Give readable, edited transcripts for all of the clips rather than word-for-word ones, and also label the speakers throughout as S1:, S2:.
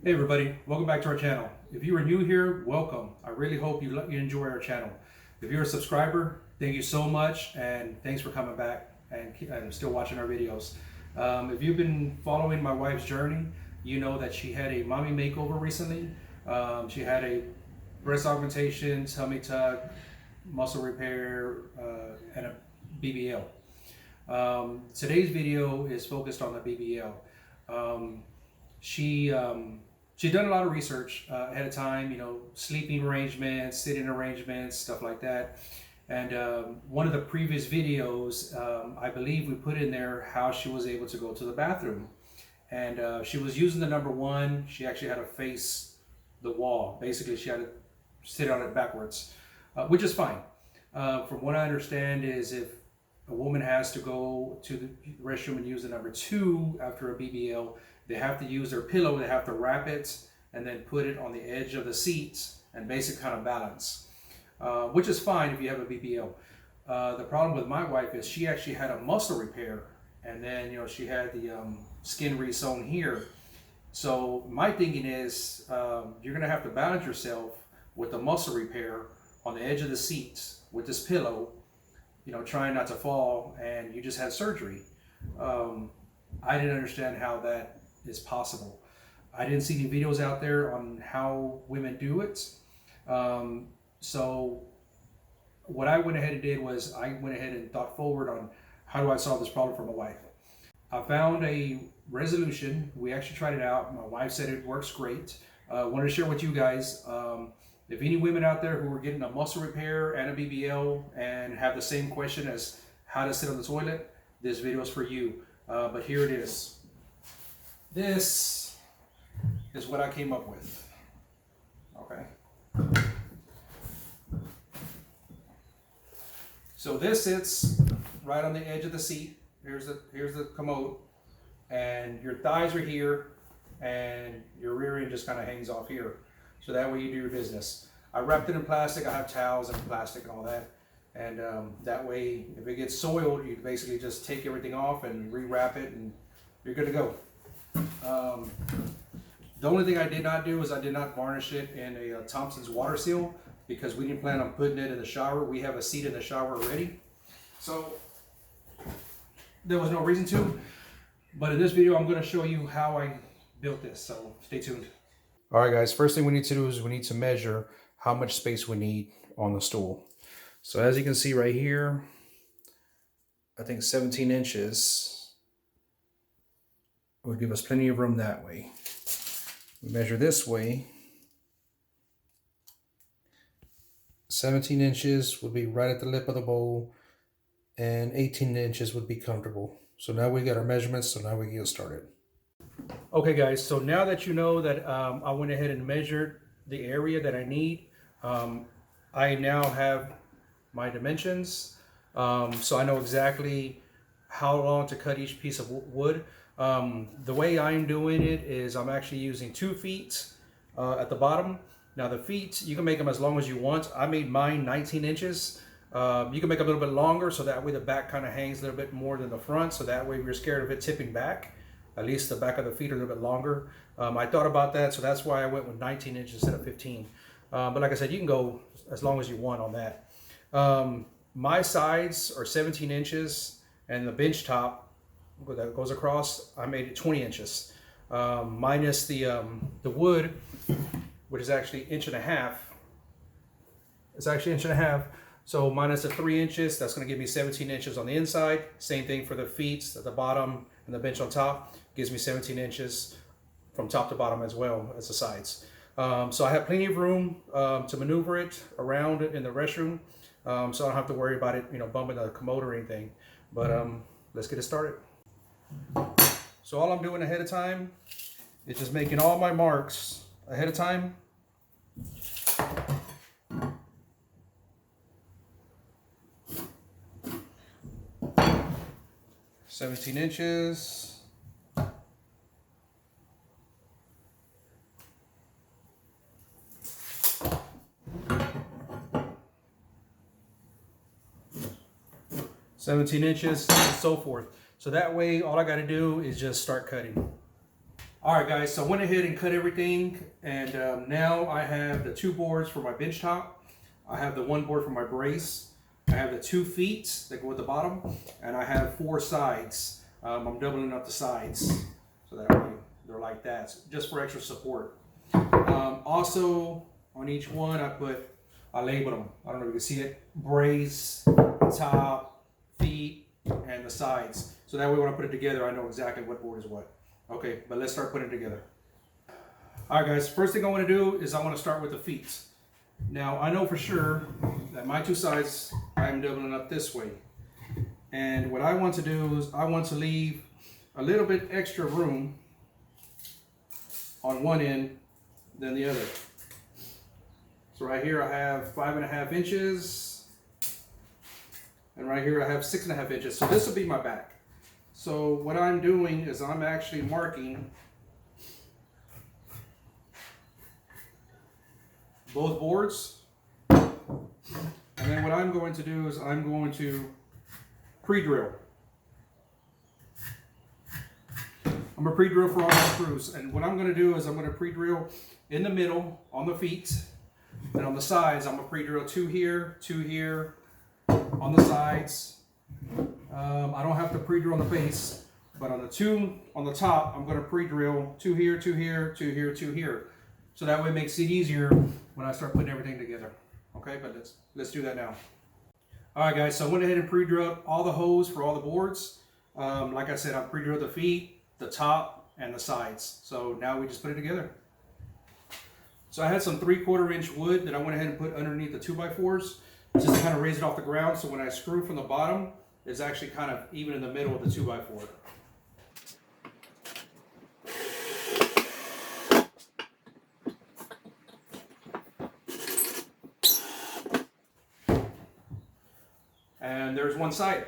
S1: Hey everybody, welcome back to our channel. If you are new here, welcome. I really hope you enjoy our channel. If you're a subscriber, thank you so much, and thanks for coming back and still watching our videos. If you've been following my wife's journey, you know that she had a mommy makeover recently. She had a breast augmentation, tummy tuck, muscle repair, and a BBL. Today's video is focused on the BBL. She'd done a lot of research ahead of time, sleeping arrangements, sitting arrangements, stuff like that. And one of the previous videos, I believe we put in there how she was able to go to the bathroom. And she was using the number one. She actually had to face the wall. Basically, she had to sit on it backwards, which is fine. From what I understand is if a woman has to go to the restroom and use the number two after a BBL, they have to use their pillow, they have to wrap it and then put it on the edge of the seats and basically kind of balance, which is fine if you have a BBL. The problem with my wife is she actually had a muscle repair, and then she had the skin resewn here. So my thinking is you're gonna have to balance yourself with the muscle repair on the edge of the seats with this pillow, trying not to fall, and you just had surgery. I didn't understand how that is possible. I didn't see any videos out there on how women do it. So what I went ahead and did was I went ahead and thought forward on how do I solve this problem for my wife. I found a resolution. We actually tried it out. My wife said it works great. I wanted to share with you guys. If any women out there who are getting a muscle repair and a BBL and have the same question as how to sit on the toilet, this video is for you. But here it is. This is what I came up with. Okay. So this sits right on the edge of the seat. Here's the commode, and your thighs are here, and your rear end just kind of hangs off here. So that way you do your business. I wrapped it in plastic. I have towels and plastic and all that. And that way, if it gets soiled, you basically just take everything off and rewrap it, and you're good to go. The only thing I did not do is I did not varnish it in a Thompson's water seal, because we didn't plan on putting it in the shower. We have a seat in the shower already. So there was no reason to. But in this video, I'm going to show you how I built this. So stay tuned. All right, guys. First thing we need to do is we need to measure how much space we need on the stool. So as you can see right here, I think 17 inches would give us plenty of room that way. We measure this way. 17 inches would be right at the lip of the bowl, and 18 inches would be comfortable. So now we got our measurements, so now we can get started. Okay guys, so now that you know that I went ahead and measured the area that I need, I now have my dimensions, so I know exactly how long to cut each piece of wood. The way I'm doing it is I'm actually using 2 feet at the bottom. Now the feet, you can make them as long as you want. I made mine 19 inches. You can make them a little bit longer, so that way the back kind of hangs a little bit more than the front, so that way if you're scared of it tipping back, at least the back of the feet are a little bit longer. I thought about that, so that's why I went with 19 inches instead of 15. But like I said, you can go as long as you want on that. My sides are 17 inches, and the bench top that goes across, I made it 20 inches. Minus the wood, which is actually 1.5 inches. It's actually 1.5 inches. So minus the 3 inches, that's going to give me 17 inches on the inside. Same thing for the feet at the bottom and the bench on top. Gives me 17 inches from top to bottom as well as the sides. So I have plenty of room to maneuver it around in the restroom. So I don't have to worry about it, bumping the commode or anything. But let's get it started. So all I'm doing ahead of time is just making all my marks ahead of time. "17 inches. "17 inches, and so forth. So that way, all I got to do is just start cutting. All right, guys, so I went ahead and cut everything, and now I have the 2 boards for my bench top. I have the 1 board for my brace. I have the 2 feet that go at the bottom, and I have 4 sides. I'm doubling up the sides so that way they're like that, just for extra support. Also, on each one, I labeled them. I don't know if you can see it. Brace, top, feet, and the sides. So that way when I put it together, I know exactly what board is what. Okay, but let's start putting it together. All right, guys, first thing I want to do is I want to start with the feet. Now, I know for sure that my 2 sides, I'm doubling up this way. And what I want to do is I want to leave a little bit extra room on one end than the other. So right here I have 5.5 inches. And right here I have 6.5 inches. So this will be my back. So what I'm doing is I'm actually marking both boards. And then what I'm going to do is I'm going to pre-drill. I'm going to pre-drill for all my screws. And what I'm going to do is I'm going to pre-drill in the middle on the feet. And on the sides, I'm going to pre-drill 2 here, 2 here, on the sides. I don't have to pre-drill on the base, but on the 2 on the top, I'm going to pre-drill 2 here, 2 here, 2 here, 2 here. So that way it makes it easier when I start putting everything together. Okay, but let's do that now. All right, guys, so I went ahead and pre-drilled all the holes for all the boards. Like I said, I pre-drilled the feet, the top, and the sides. So now we just put it together. So I had some 3/4 inch wood that I went ahead and put underneath the 2x4s just to kind of raise it off the ground. So when I screw from the bottom, it's actually kind of even in the middle of the 2x4. And there's one side.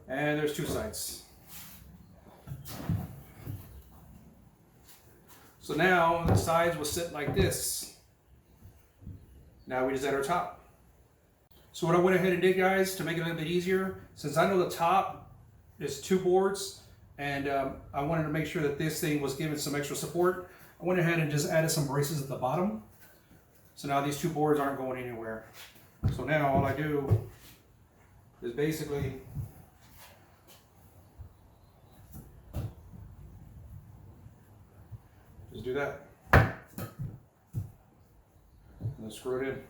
S1: And there's 2 sides. So now the sides will sit like this. Now we just add our top. So what I went ahead and did, guys, to make it a little bit easier, since I know the top is 2 boards, and I wanted to make sure that this thing was given some extra support, I went ahead and just added some braces at the bottom. So now these 2 boards aren't going anywhere. So now all I do is basically just do that. And then screw it in.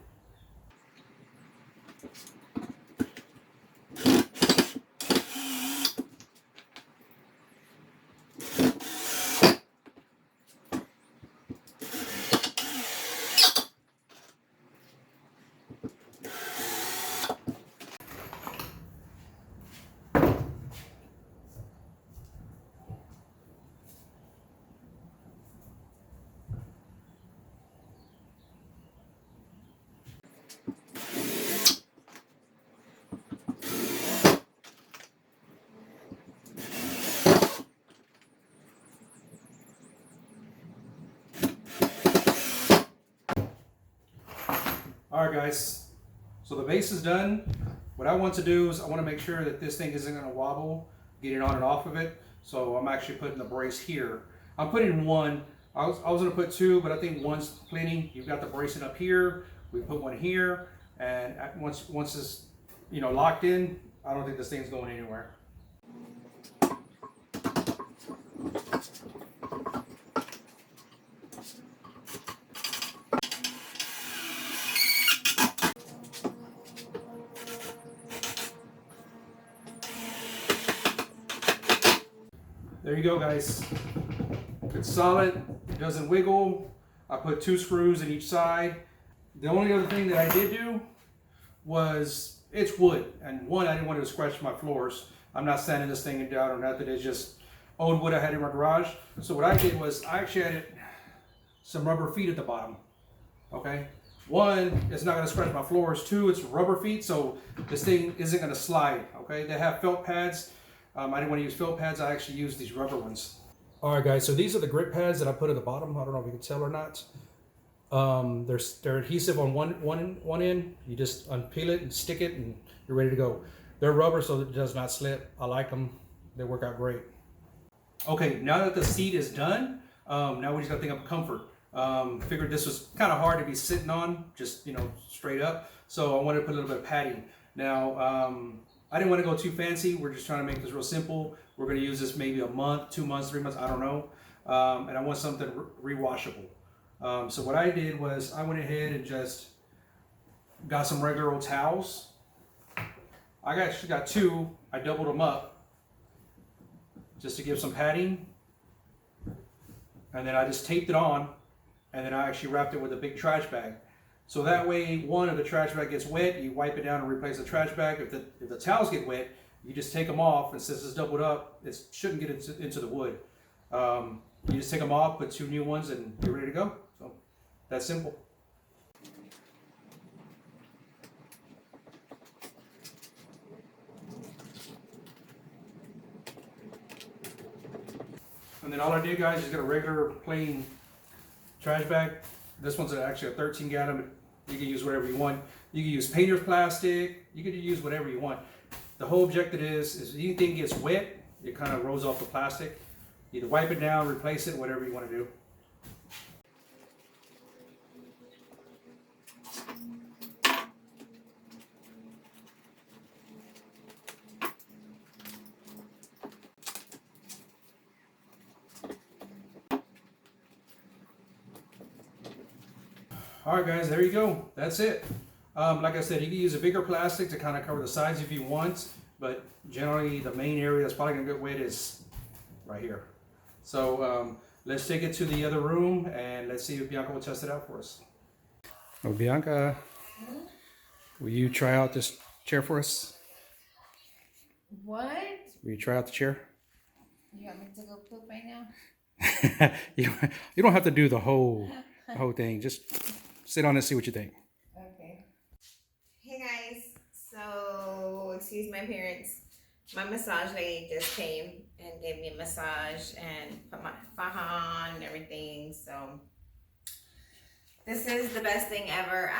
S1: All right, guys, so the base is done. What I want to do is I want to make sure that this thing isn't going to wobble, get it on and off of it. So I'm actually putting the brace here. I'm putting 1. I was going to put 2, but I think 1's plenty. You've got the bracing up here. We put 1 here, and once it's locked in, I don't think this thing's going anywhere. There you go, guys. It's solid, it doesn't wiggle. I put 2 screws in each side. The only other thing that I did do was, it's wood, and 1, I didn't want to scratch my floors. I'm not sanding this thing down or nothing, it's just old wood I had in my garage. So what I did was I actually added some rubber feet at the bottom, okay? 1, it's not going to scratch my floors. 2, it's rubber feet, so this thing isn't going to slide, okay? They have felt pads. I didn't want to use fill pads. I actually used these rubber ones. All right, guys. So these are the grip pads that I put at the bottom. I don't know if you can tell or not. They're adhesive on one end. You just unpeel it and stick it, and you're ready to go. They're rubber, so it does not slip. I like them. They work out great. Okay, now that the seat is done, now we just gotta think of comfort. Figured this was kind of hard to be sitting on, just straight up. So I wanted to put a little bit of padding. Now, I didn't want to go too fancy. We're just trying to make this real simple. We're going to use this maybe a month, 2 months, 3 months, I don't know. And I want something rewashable. So what I did was I went ahead and just got some regular old towels. I actually got 2. I doubled them up just to give some padding. And then I just taped it on, and then I actually wrapped it with a big trash bag. So that way, one, if the trash bag gets wet, you wipe it down and replace the trash bag. If the towels get wet, you just take them off, and since it's doubled up, it shouldn't get into the wood. You just take them off, put 2 new ones, and you're ready to go. So that's simple. And then all I did, guys, is get a regular plain trash bag. This one's actually a 13 gallon. You can use whatever you want. You can use painter's plastic. You can use whatever you want. The whole objective is if anything gets wet, it kind of rolls off the plastic. Either wipe it down, replace it, whatever you want to do. All right, guys, there you go. That's it. Like I said, you can use a bigger plastic to kind of cover the sides if you want, but generally the main area that's probably gonna get wet is right here. So let's take it to the other room and let's see if Bianca will test it out for us. Oh, Bianca, will you try out this chair for us?
S2: What?
S1: Will you try out the chair?
S2: You want me to go poop right now?
S1: You don't have to do the whole thing. Just sit on it and see what you think.
S2: Okay. Hey guys, so excuse my appearance. My massage lady just came and gave me a massage and put my faja and everything. So this is the best thing ever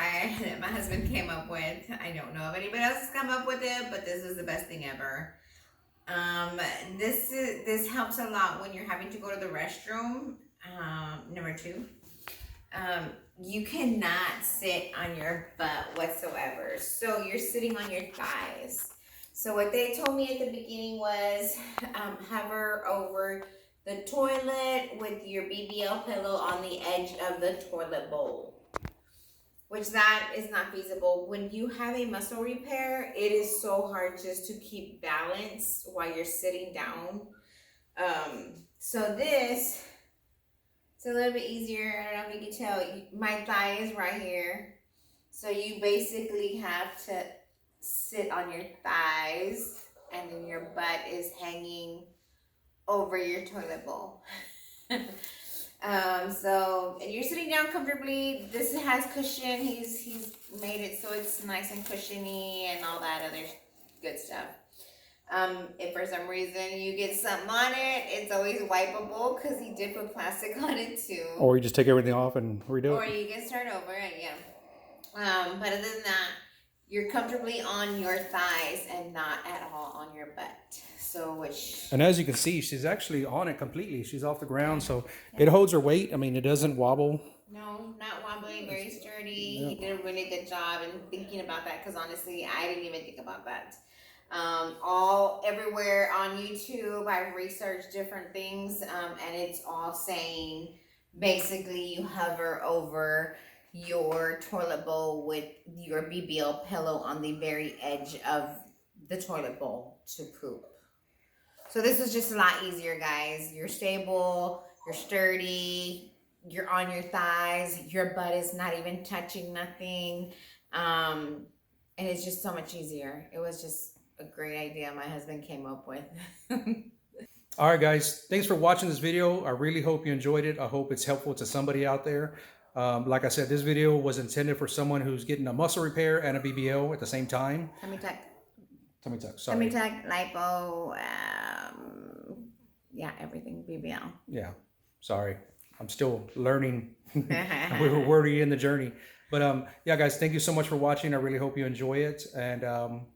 S2: my husband came up with. I don't know if anybody else has come up with it, but this is the best thing ever. This helps a lot when you're having to go to the restroom. Number 2. You cannot sit on your butt whatsoever. So you're sitting on your thighs. So what they told me at the beginning was hover over the toilet with your BBL pillow on the edge of the toilet bowl, which that is not feasible. When you have a muscle repair, it is so hard just to keep balance while you're sitting down. So this, it's a little bit easier. I don't know if you can tell. My thigh is right here. So you basically have to sit on your thighs and then your butt is hanging over your toilet bowl. So and you're sitting down comfortably. This has cushion. He's made it so it's nice and cushiony and all that other good stuff. If for some reason you get something on it, it's always wipeable because he did put plastic on it too.
S1: Or you just take everything off and redo it.
S2: Or you can start over, yeah. But other than that, you're comfortably on your thighs and not at all on your butt.
S1: And as you can see, she's actually on it completely. She's off the ground, so it holds her weight. I mean, it doesn't wobble.
S2: No, not wobbly, very sturdy. He did a really good job in thinking about that because honestly, I didn't even think about that. Everywhere on YouTube, I've researched different things, and it's all saying basically you hover over your toilet bowl with your BBL pillow on the very edge of the toilet bowl to poop. So this is just a lot easier, guys. You're stable, you're sturdy, you're on your thighs, your butt is not even touching nothing, and it's just so much easier. It was just a great idea my husband came up with.
S1: All right, guys, thanks for watching this video. I really hope you enjoyed it. I hope it's helpful to somebody out there. Like I said, this video was intended for someone who's getting a muscle repair and a BBL at the same time.
S2: Tummy tuck.
S1: Tummy tuck. Sorry.
S2: Tummy tuck, lipo, yeah, everything, BBL.
S1: Yeah. Sorry. I'm still learning. We were wordy in the journey. But yeah, guys, thank you so much for watching. I really hope you enjoy it, and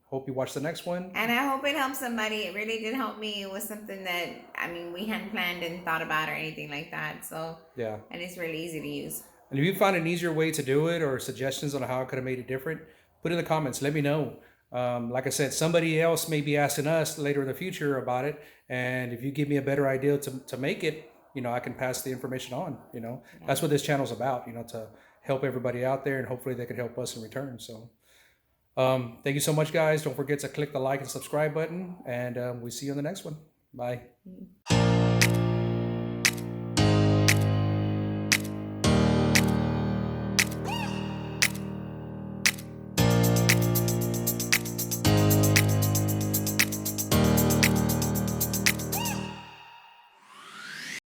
S1: hope you watch the next one.
S2: And I hope it helps somebody. It really did help me. It was something that, I mean, we hadn't planned and thought about or anything like that. So
S1: yeah,
S2: and it's really easy to use.
S1: And if you find an easier way to do it or suggestions on how I could have made it different, put in the comments. Let me know. Like I said, somebody else may be asking us later in the future about it. And if you give me a better idea to make it, I can pass the information on. That's what this channel's about, to help everybody out there, and hopefully they can help us in return. So thank you so much, guys. Don't forget to click the like and subscribe button, and we'll see you on the next one. Bye.